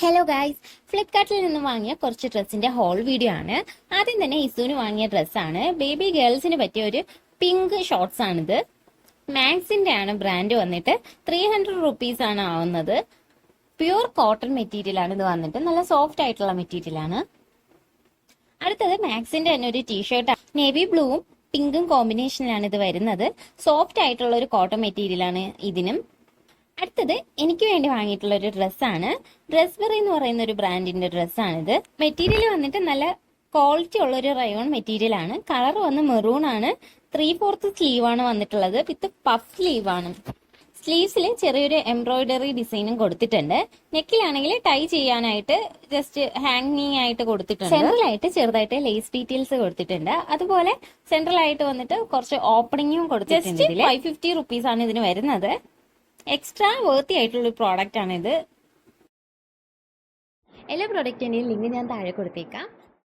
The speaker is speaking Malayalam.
ഹലോ ഗൈസ്, ഫ്ലിപ്കാർട്ടിൽ നിന്ന് വാങ്ങിയ കുറച്ച് ഡ്രസ്സിന്റെ ഹോൾ വീഡിയോ ആണ്. ആദ്യം തന്നെ ഇസുവിന് വാങ്ങിയ ഡ്രസ്സാണ്. ബേബി ഗേൾസിന് പറ്റിയ ഒരു പിങ്ക് ഷോർട്സ് ആണിത്. മാക്സിന്റെ ആണ് ബ്രാൻഡ് വന്നിട്ട് 300 റുപ്പീസ് ആണ് ആവുന്നത്. പ്യൂർ കോട്ടൺ മെറ്റീരിയൽ ആണ് ഇത് വന്നിട്ട്. നല്ല സോഫ്റ്റ് ആയിട്ടുള്ള മെറ്റീരിയൽ ആണ്. അടുത്തത് മാക്സിന്റെ തന്നെ ഒരു ടീഷർട്ട്, നേവി ബ്ലൂവും പിങ്കും കോമ്പിനേഷനിലാണ് ഇത് വരുന്നത്. സോഫ്റ്റ് ആയിട്ടുള്ള ഒരു കോട്ടൺ മെറ്റീരിയൽ ആണ് ഇതിനും. അടുത്തത് എനിക്ക് വേണ്ടി വാങ്ങിയിട്ടുള്ള ഒരു ഡ്രസ്സാണ്. ഡ്രസ്ബെറി എന്ന് പറയുന്ന ഒരു ബ്രാൻഡിന്റെ ഡ്രസ്സാണിത്. മെറ്റീരിയൽ വന്നിട്ട് നല്ല ക്വാളിറ്റി ഉള്ള ഒരു റയോൺ മെറ്റീരിയൽ ആണ്. കളർ വന്ന് മെറൂൺ ആണ്. 3/4 സ്ലീവ് ആണ് വന്നിട്ടുള്ളത്. വിത്ത് പഫ് സ്ലീവ് ആണ്. സ്ലീവ്സിൽ ചെറിയൊരു എംബ്രോയിഡറി ഡിസൈനും കൊടുത്തിട്ടുണ്ട്. നെക്കിലാണെങ്കിൽ ടൈ ചെയ്യാനായിട്ട് ജസ്റ്റ് ഹാങ്ങിങ് ആയിട്ട് കൊടുത്തിട്ടുണ്ട്. സെൻട്രലായിട്ട് ചെറുതായിട്ട് ലേസ് ഡീറ്റെയിൽസ് കൊടുത്തിട്ടുണ്ട്. അതുപോലെ സെൻട്രലായിട്ട് വന്നിട്ട് കുറച്ച് ഓപ്പണിങ്ങും കൊടുത്തിട്ടുണ്ട്. 550 റുപ്പീസ് ആണ് ഇതിന് വരുന്നത്. എക്സ്ട്രാ വേർത്തി ആയിട്ടുള്ള ഒരു പ്രോഡക്റ്റ് ആണ് ഇത്. എല്ലാ പ്രോഡക്റ്റിന്റെയും ലിങ്ക് ഞാൻ താഴെ കൊടുത്തേക്കാം.